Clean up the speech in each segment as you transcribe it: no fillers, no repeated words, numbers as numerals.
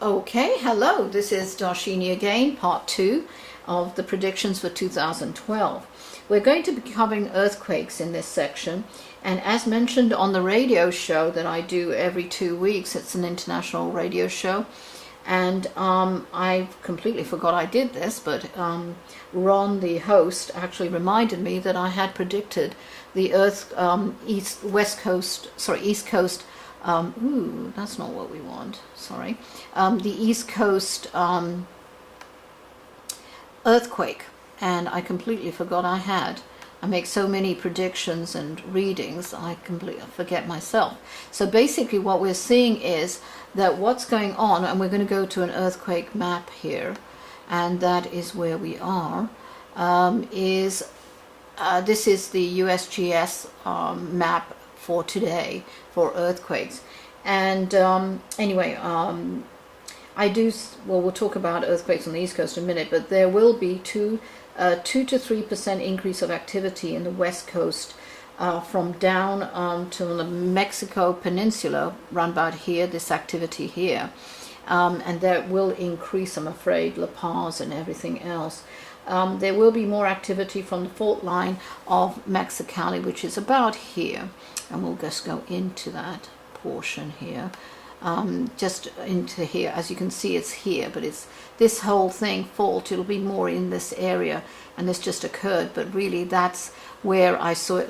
Okay, hello, this is Darshini again, part 2 of the predictions for 2012. We're going to be covering earthquakes in this section, and as mentioned on the radio show that I do every 2 weeks, it's an international radio show, and I completely forgot I did this, but Ron, the host, actually reminded me that I had predicted the East Coast. Ooh, that's not what we want. Sorry. The East Coast earthquake, and I completely forgot I had. I make so many predictions and readings, I completely forget myself. So basically what we're seeing is that what's going on, and we're going to go to an earthquake map here, and that is where we are, this is the USGS map for today for earthquakes. And anyway, we'll talk about earthquakes on the East Coast in a minute, but there will be 2 to 3% increase of activity in the West Coast from down to the Mexico Peninsula, round about here, this activity here. And that will increase, I'm afraid, La Paz and everything else. There will be more activity from the fault line of Mexicali, which is about here. And we'll just go into that portion here, just into here. As you can see, it's here, but it's this whole thing fault. It'll be more in this area, and this just occurred. But really, that's where I saw it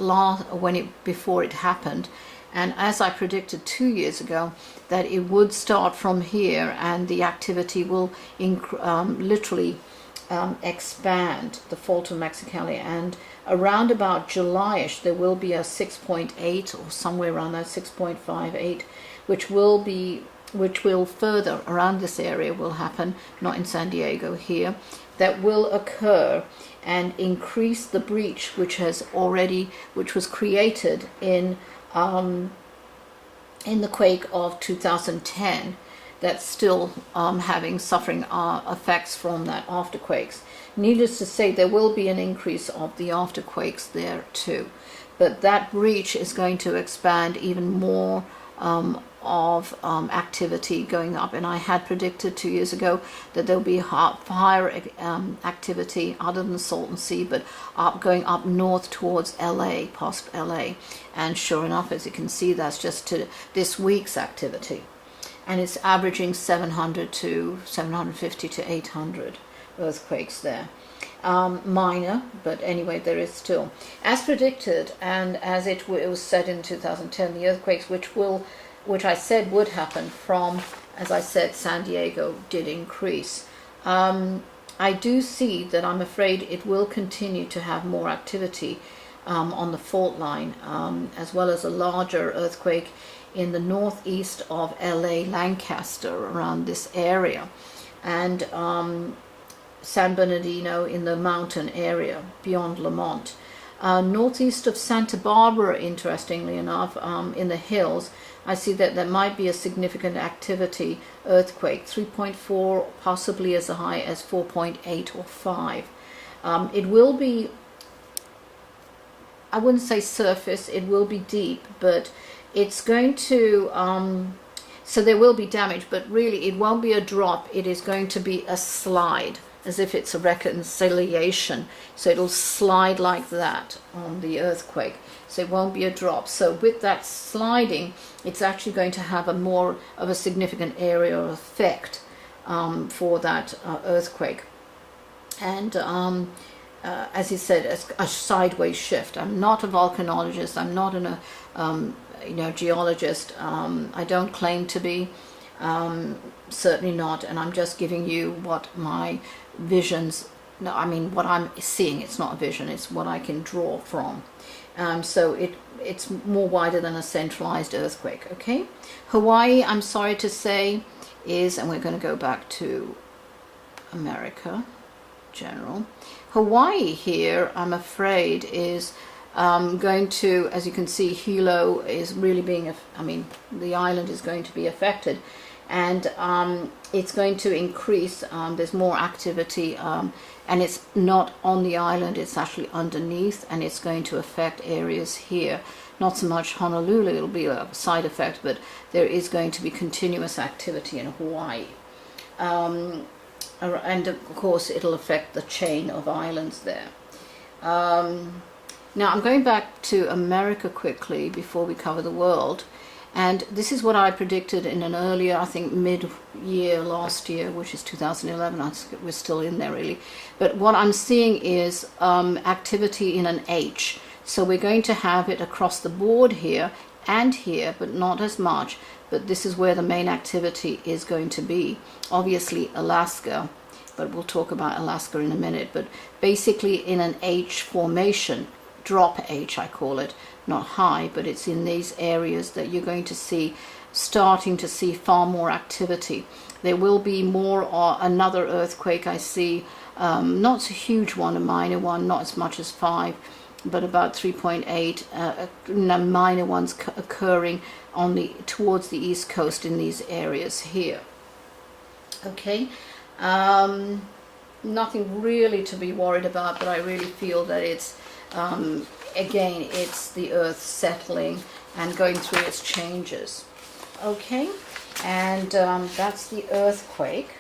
before it happened. And as I predicted 2 years ago, that it would start from here, and the activity will literally expand, the fault of Mexicali, and around about July-ish there will be a 6.8 or somewhere around that 6.58, which will further around this area will happen, not in San Diego here, that will occur and increase the breach which was created in the quake of 2010. That's still suffering effects from that afterquakes. Needless to say, there will be an increase of the afterquakes there too. But that breach is going to expand even more of activity going up. And I had predicted 2 years ago that there'll be higher activity other than the Salton Sea, but going up north towards LA, past LA. And sure enough, as you can see, that's just to this week's activity. And it's averaging 700 to 750 to 800 earthquakes there. Minor, but anyway, there is still. As predicted, and as it was said in 2010, the earthquakes which I said would happen from, as I said, San Diego did increase. I do see that I'm afraid it will continue to have more activity on the fault line, as well as a larger earthquake in the northeast of LA, Lancaster, around this area, and San Bernardino in the mountain area beyond Lamont. Northeast of Santa Barbara, interestingly enough, in the hills, I see that there might be a significant activity earthquake, 3.4, possibly as high as 4.8 or 5. It will be, I wouldn't say surface, it will be deep, but it's going to, so there will be damage, but really it won't be a drop, it is going to be a slide, as if it's a reconciliation. So it'll slide like that on the earthquake. So it won't be a drop. So with that sliding, it's actually going to have a more of a significant area of effect for that earthquake. And as he said, a sideways shift. I'm not a volcanologist. I'm not a geologist. I don't claim to be. Certainly not, and I'm just giving you what my visions, what I'm seeing. It's not a vision, it's what I can draw from. So it's more wider than a centralized earthquake, okay? Hawaii, I'm sorry to say, is, and we're going to go back to America, general. Hawaii here, I'm afraid, is going to, as you can see, Hilo is really being, the island is going to be affected. And it's going to increase, there's more activity, and it's not on the island, it's actually underneath, and it's going to affect areas here. Not so much Honolulu, it'll be a side effect, but there is going to be continuous activity in Hawaii. and of course it'll affect the chain of islands there. Now I'm going back to America quickly before we cover the world, and this is what I predicted in an earlier, I think mid-year last year, which is 2011. We're still in there really, but what I'm seeing is activity in an H. So we're going to have it across the board here and here, but not as much. But this is where the main activity is going to be. Obviously Alaska, but we'll talk about Alaska in a minute. But basically in an H formation, drop H I call it, not high, but it's in these areas that you're going to see, starting to see far more activity. There will be more, another earthquake I see, not a huge one, a minor one, not as much as 5, but about 3.8, minor ones occurring towards the east coast in these areas here. Okay, nothing really to be worried about, but I really feel that it's again, it's the earth settling and going through its changes. Okay, and that's the earthquake.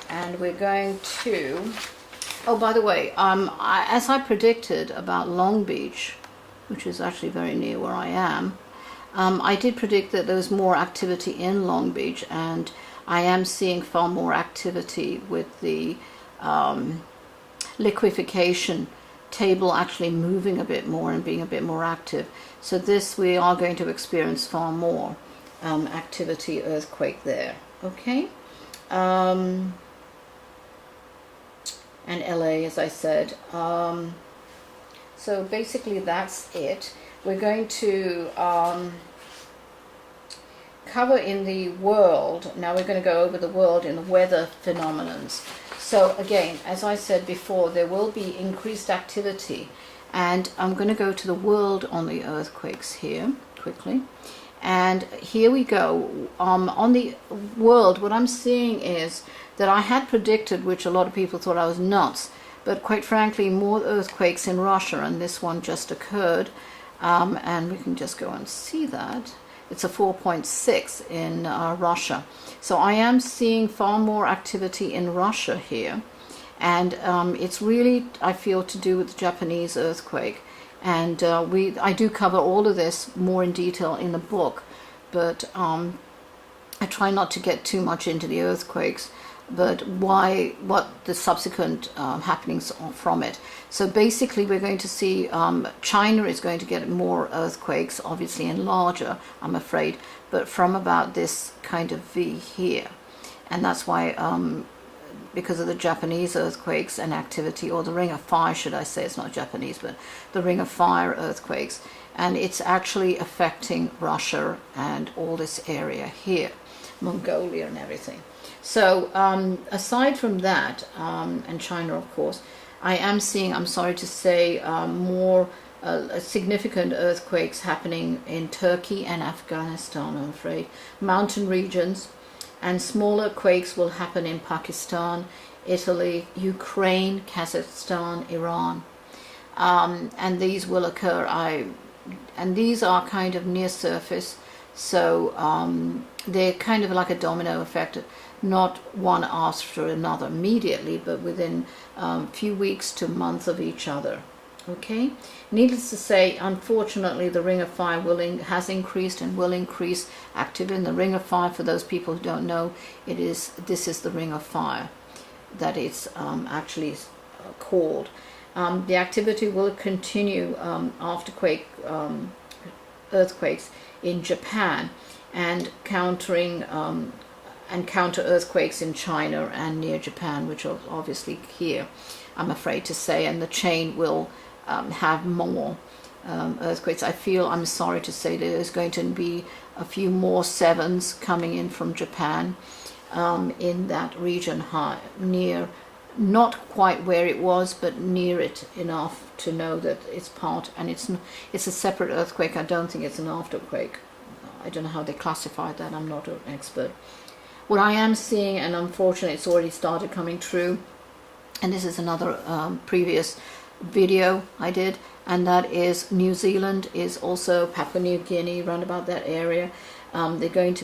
And we're going to, oh, by the way, as I predicted about Long Beach, which is actually very near where I am, I did predict that there was more activity in Long Beach, and I am seeing far more activity with the liquefaction table actually moving a bit more and being a bit more active. So this, we are going to experience far more activity, earthquake there. Okay. And LA, as I said. So basically that's it. We're going to cover in the world. Now we're going to go over the world in the weather phenomenons. So again, as I said before, there will be increased activity, and I'm going to go to the world on the earthquakes here quickly. And here we go. On the world, what I'm seeing is that I had predicted, which a lot of people thought I was nuts, but quite frankly, more earthquakes in Russia, and this one just occurred, and we can just go and see that. It's a 4.6 in Russia. So I am seeing far more activity in Russia here, and it's really, I feel, to do with the Japanese earthquake. And I do cover all of this more in detail in the book, but I try not to get too much into the earthquakes, but what the subsequent happenings are from it. So basically we're going to see China is going to get more earthquakes, obviously, and larger, I'm afraid, but from about this kind of V here. And that's why, because of the Japanese earthquakes and activity, or the Ring of Fire, should I say, it's not Japanese, but the Ring of Fire earthquakes, and it's actually affecting Russia and all this area here, Mongolia and everything. So aside from that, and China, of course, I am seeing, I'm sorry to say, more significant earthquakes happening in Turkey and Afghanistan, I'm afraid. Mountain regions, and smaller quakes will happen in Pakistan, Italy, Ukraine, Kazakhstan, Iran. And these will occur, and these are kind of near surface, so they're kind of like a domino effect, not one after another immediately, but within a few weeks to months of each other. Okay, needless to say, unfortunately, the Ring of Fire has increased and will increase active in the Ring of Fire. For those people who don't know, this is the Ring of Fire that it's actually called. The activity will continue after earthquakes in Japan, and countering and counter earthquakes in China and near Japan, which are obviously here, I'm afraid to say, and the chain will have more earthquakes. I feel, I'm sorry to say, there's going to be a few more 7s coming in from Japan in that region, near, not quite where it was, but near it enough to know that it's part, and it's a separate earthquake. I don't think it's an afterquake. I don't know how they classified that, I'm not an expert. What I am seeing, and unfortunately it's already started coming true, and this is another previous video I did, and that is New Zealand is also, Papua New Guinea, around about that area. They're going to